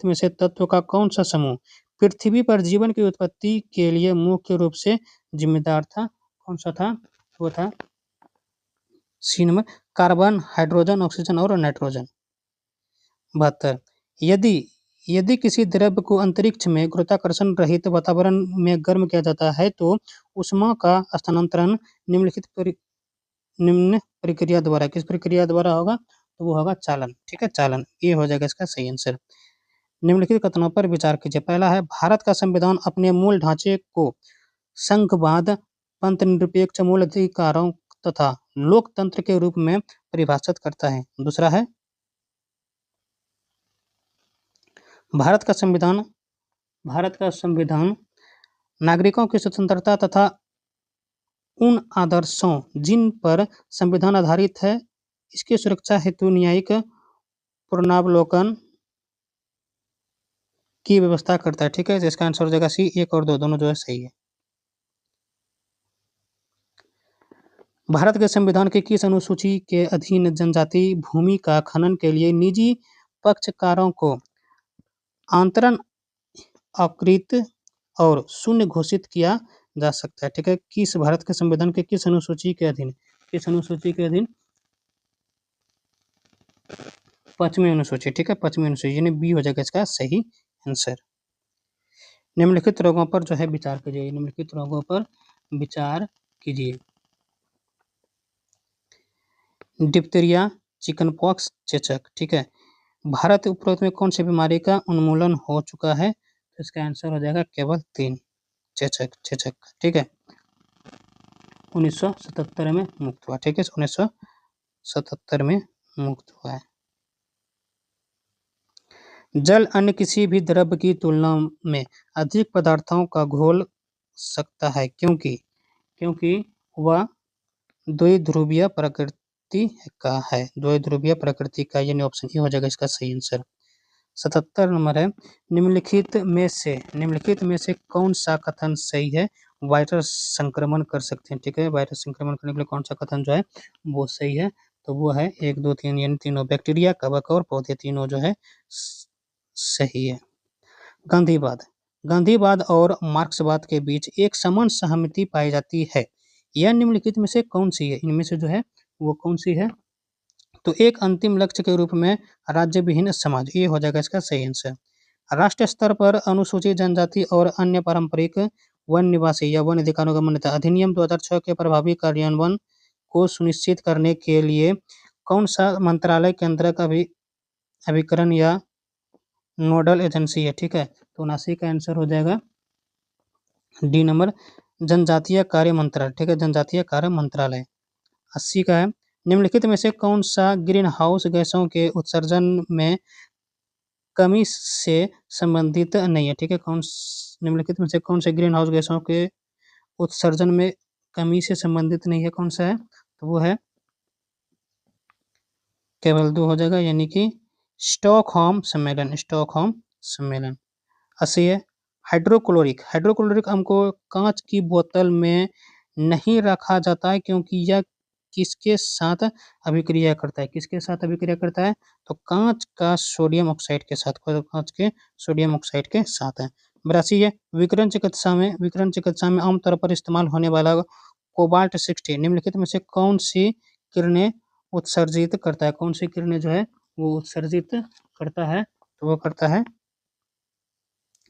में से तत्व का कौन सा समूह पृथ्वी पर जीवन की उत्पत्ति के लिए मुख्य रूप से जिम्मेदार था? कौन सा था? वो था C number, carbon, hydrogen, oxygen और नाइट्रोजन। 72, यदि यदि किसी द्रव्य को अंतरिक्ष में गुरुत्वाकर्षण रहित वातावरण में गर्म किया जाता है तो ऊष्मा का स्थानांतरण निम्न प्रक्रिया द्वारा, किस प्रक्रिया द्वारा होगा? तो वो होगा चालन। ठीक है, चालन, ये हो जाएगा इसका सही आंसर। निम्नलिखित कथनों पर विचार कीजिए। पहला है, भारत का संविधान अपने मूल ढांचे को संघवाद, पंथनिरपेक्ष मूल अधिकारों तथा लोकतंत्र के रूप में परिभाषित करता है। दूसरा है, भारत का संविधान नागरिकों की स्वतंत्रता तथा उन आदर्शों जिन पर संविधान आधारित है इसकी सुरक्षा हेतु न्यायिक पुनरावलोकन की व्यवस्था करता है। ठीक है, इसका आंसर हो जाएगा सी। 1 और 2 दोनों जो है सही है। भारत के संविधान की किस अनुसूची के अधीन जनजाति भूमि का खनन के लिए निजी पक्षकारों को आंतरण अकृत और शून्य घोषित किया जा सकता है। ठीक है, किस भारत के संविधान के किस अनुसूची के अधीन, किस अनुसूची के अधीन? 5वीं अनुसूची। ठीक है, 5वीं अनुसूची, यानी बी हो जाएगा इसका सही आंसर। निम्नलिखित रोगों पर जो है विचार कीजिए, निम्नलिखित रोगों पर विचार कीजिए। डिप्थीरिया, चिकन पॉक्स, चेचक। ठीक है, भारत उपरोक्त में कौन सी बीमारी का उन्मूलन हो चुका है? तो इसका आंसर हो जाएगा केवल 3, चेचक, चेचक। ठीक है, 1977 में मुक्त हुआ। ठीक है, 1977 में मुक्त हुआ है। जल अन्य किसी भी द्रव की तुलना में अधिक पदार्थों का घोल सकता है, क्योंकि वह द्विध्रुवीय प्रकृति का है, द्विध्रुवीय प्रकृति का, यानी ऑप्शन ए हो जाएगा इसका सही आंसर। 77 नंबर है, निम्नलिखित में से कौन सा कथन सही है? वायरस संक्रमण कर सकते हैं। ठीक है, वायरस संक्रमण करने के लिए कौन सा कथन जो है वो सही है? तो वो है 1, 2, 3, यानी तीनों, बैक्टीरिया, कवक और पौधे, तीनों जो है सही है। गांधीवाद और मार्क्सवाद के बीच एक समान सहमति पाई जाती है, यह निम्नलिखित में से कौन सी है? इनमें से जो है वो कौन सी है? तो एक अंतिम लक्ष्य के रूप में राज्य विहीन समाज, ये हो जाएगा इसका सही आंसर। राष्ट्रीय स्तर पर अनुसूचित जनजाति और अन्य पारंपरिक वन निवासी या वन अधिकारों का मान्यता अधिनियम 2006 के प्रभावी कार्यान्वयन को सुनिश्चित करने के लिए कौन सा मंत्रालय के अंतर्गत अभिकरण या नोडल एजेंसी है? ठीक है, तो 79 का आंसर हो जाएगा डी नंबर, जनजातीय कार्य मंत्रालय। ठीक है, जनजातीय कार्य मंत्रालय। 80 का है, निम्नलिखित में से कौन सा ग्रीन हाउस गैसों के उत्सर्जन में कमी से संबंधित नहीं है? ठीक है, निम्नलिखित में से कौन से ग्रीन हाउस गैसों के उत्सर्जन में कमी से संबंधित नहीं है? कौन सा है? तो वो है केवल 2 हो जाएगा, यानी कि स्टॉकहोम सम्मेलन, स्टॉकहोम सम्मेलन। 80 है, हाइड्रोक्लोरिक अम्ल को कांच की बोतल में नहीं रखा जाता है, क्योंकि यह किसके साथ अभिक्रिया करता है? किसके साथ अभिक्रिया करता है? तो कांच का सोडियम ऑक्साइड के साथ, कांच के सोडियम ऑक्साइड के साथ है। 82 है, विकिरण चिकित्सा में आमतौर पर इस्तेमाल होने वाला कोबाल्ट 60 निम्नलिखित में से कौन सी किरणें उत्सर्जित करता है? कौन सी किरणें जो है वो उत्सर्जित करता है? तो वो करता है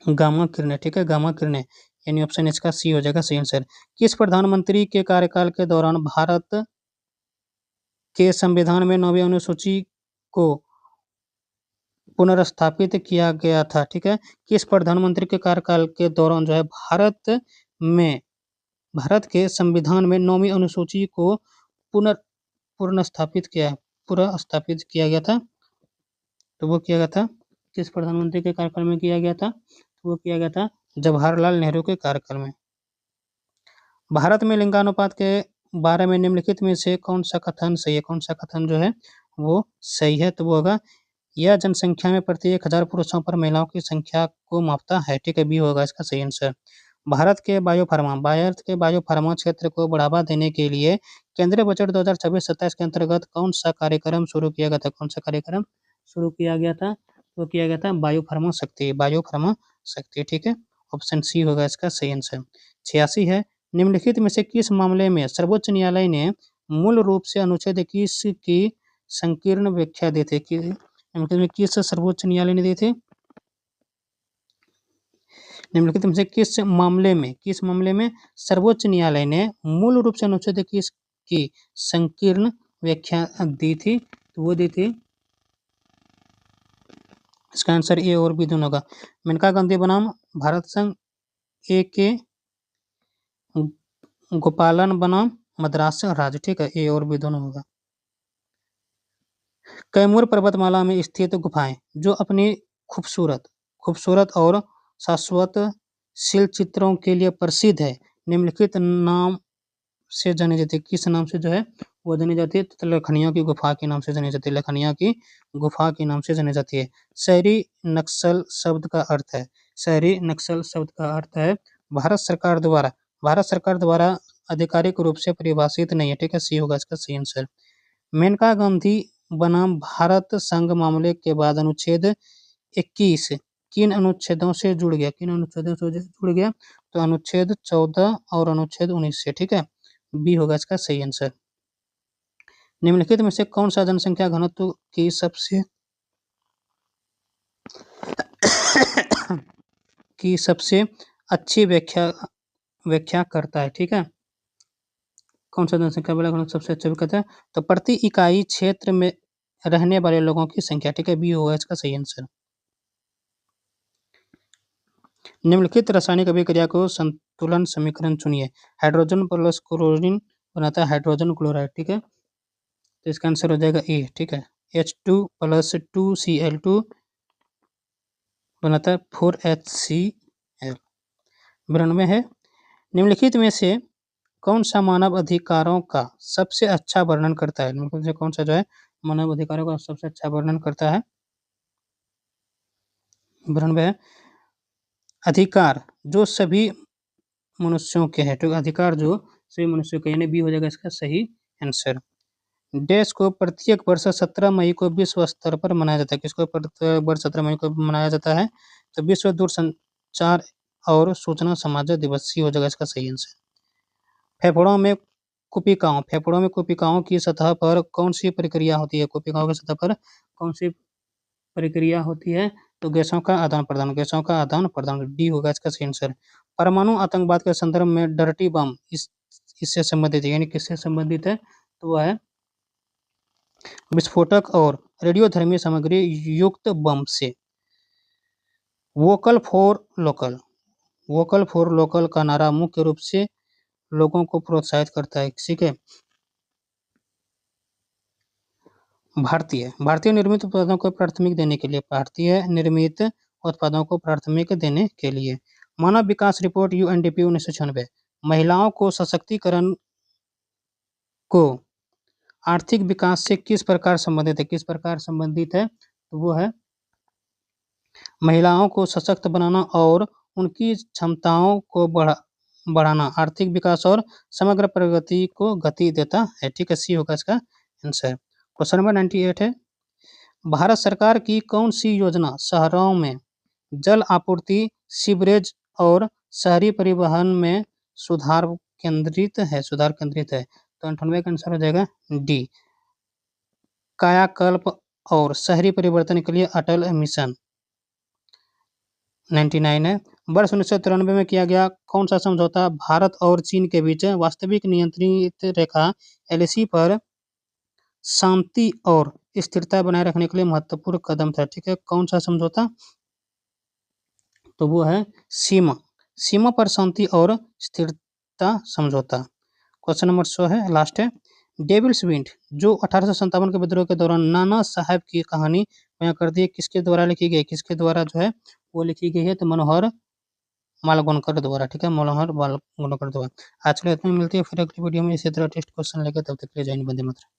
गामा किरणें। ठीक है, गामा किरणें, यानी ऑप्शन इसका सी हो जाएगा सही आंसर। किस प्रधानमंत्री के कार्यकाल के दौरान भारत के संविधान में 9वीं अनुसूची को पुनर्स्थापित किया गया था? ठीक है, किस प्रधानमंत्री के कार्यकाल के दौरान जो है भारत के संविधान में 9वीं अनुसूची को पुनर्स्थापित किया गया था? तो वो किया गया था किस प्रधानमंत्री के कार्यकाल में किया गया था? तो वो किया गया था जवाहरलाल नेहरू के कार्यकाल में। भारत में लिंगानुपात के बारे में निम्नलिखित में से कौन सा कथन सही है? कौन सा कथन जो है वो सही है? तो वो होगा, यह जनसंख्या में प्रति 1000 पुरुषों पर महिलाओं की संख्या को मापता है। ठीक है, बी होगा इसका सही आंसर। भारत के बायोफार्मा क्षेत्र को बढ़ावा देने के लिए केंद्रीय बजट 2026-27 के अंतर्गत कौन सा कार्यक्रम शुरू किया गया था? कौन सा कार्यक्रम शुरू किया गया था? तो किया गया था बायोफार्मा शक्ति। ठीक है, ऑप्शन सी होगा इसका सही आंसर। 86 है, निम्नलिखित में से किस मामले में सर्वोच्च न्यायालय ने मूल रूप से अनुच्छेद 21 की संकीर्ण व्याख्या दी थी? निम्नलिखित में किस सर्वोच्च न्यायालय ने दी थी? निम्नलिखित में से किस मामले में सर्वोच्च न्यायालय ने मूल रूप से अनुच्छेद 21 की संकीर्ण व्याख्या दी थी? तो वो दी थी, इसका आंसर ए और बी दोनों होगा। मेनका गांधी बनाम भारत संघ, ए के गोपालन बनाम मद्रास राज्य। ठीक है, ए और बी दोनों होगा। कैमूर पर्वतमाला में स्थित गुफाएं जो अपनी खूबसूरत और शाश्वत शिल्पचित्रों के लिए प्रसिद्ध है, निम्नलिखित नाम से जानी जाती है? किस नाम से जो है वो जानी जाती है? तो लखनिया की गुफा के नाम से जानी जाती है, लखनिया की गुफा के नाम से जानी जाती है। शहरी नक्सल शब्द का अर्थ है भारत सरकार द्वारा आधिकारिक रूप से परिभाषित नहीं है। ठीक है, सी होगा इसका सही आंसर। मेनका गांधी बनाम भारत संघ मामले के बाद अनुच्छेद 21 किन अनुच्छेदों से जुड़ गया, किन अनुच्छेदों से जुड़ गया, तो अनुच्छेद 14 और अनुच्छेद 19 से, ठीक है, बी होगा इसका सही आंसर। निम्नलिखित में से कौन सा जनसंख्या घनत्व की सबसे की सबसे अच्छी व्याख्या करता है, ठीक है, कौन सा जनसंख्या बड़ा घनत्व सबसे अच्छा करता है, तो प्रति इकाई क्षेत्र में रहने वाले लोगों की संख्या, ठीक है, बी होगा इसका सही आंसर। निम्नलिखित रासायनिक अभिक्रिया को संतुलन समीकरण चुनिए। हाइड्रोजन प्लस क्लोरीन बनाता है हाइड्रोजन क्लोराइड, ठीक है, तो इसका आंसर हो जाएगा ए, ठीक है। H2 प्लस 2Cl2 बनाता है 4HCl। 92 है, निम्नलिखित में से कौन सा मानव अधिकारों का सबसे अच्छा वर्णन करता है, निम्नलिखित में से कौन सा जो है मानव अधिकारों का सबसे अच्छा वर्णन करता है। 92 है, अधिकार जो सभी मनुष्यों के हैं, तो अधिकार जो सभी मनुष्यों के, यानी बी हो जाएगा इसका सही आंसर। देश को प्रत्येक वर्ष 17 मई को विश्व स्तर पर मनाया जाता है, किसको प्रत्येक वर्ष 17 मई को मनाया जाता है, तो विश्व दूरसंचार और सूचना समाज दिवस ही हो जाएगा इसका सही आंसर। फेफड़ों में कुपिकाओं की सतह पर कौन सी प्रक्रिया होती है, कुपिकाओं की सतह पर कौन सी प्रक्रिया होती है, तो गैसों का आदान प्रदान, डी होगा इसका सही आंसर। परमाणु आतंकवाद के संदर्भ में डर्टी बम इससे संबंधित है, यानी किससे संबंधित है, तो वह है विस्फोटक और रेडियोधर्मी सामग्री युक्त बम से। वोकल फॉर लोकल का नारा मुख्य रूप से लोगों को प्रोत्साहित करता है, ठीक है, भारतीय निर्मित उत्पादों को प्राथमिक देने के लिए, भारतीय निर्मित उत्पादों को प्राथमिक देने के लिए। मानव विकास रिपोर्ट UNDP 1996 महिलाओं को सशक्तिकरण को आर्थिक विकास से किस प्रकार संबंधित है, तो वो है महिलाओं को सशक्त बनाना और उनकी क्षमताओं को बढ़ाना आर्थिक विकास और समग्र प्रगति को गति देता है, ठीक है, सी होगा इसका आंसर। क्वेश्चन नंबर 98 है, भारत सरकार की कौन सी योजना शहरों में जल आपूर्ति, सीवरेज और शहरी परिवहन में सुधार केंद्रित है, तो 98 का आंसर हो जाएगा डी, कायाकल्प और शहरी परिवर्तन के लिए अटल मिशन। 99 है, वर्ष 1993 में किया गया कौन सा समझौता भारत और चीन के बीच वास्तविक नियंत्रित रेखा LAC पर शांति और स्थिरता बनाए रखने के लिए महत्वपूर्ण कदम था, ठीक है, कौन सा समझौता, तो वो है सीमा पर शांति और स्थिरता समझौता। क्वेश्चन नंबर 100 है, लास्ट है, डेविल्स विंड जो 1857 के विद्रोह के दौरान नाना साहब की कहानी बयां करती है, किसके द्वारा लिखी गई, किसके द्वारा जो है वो लिखी गई है, तो मनोहर मालवणकर द्वारा, ठीक है, मनोहर मालवणकर द्वारा। आज के लिए इतना मिलती है फिर अगली वीडियो में इसी तरह टेस्ट क्वेश्चन लेकर, तब तक के लिए जय हिंद, वंदे मातरम।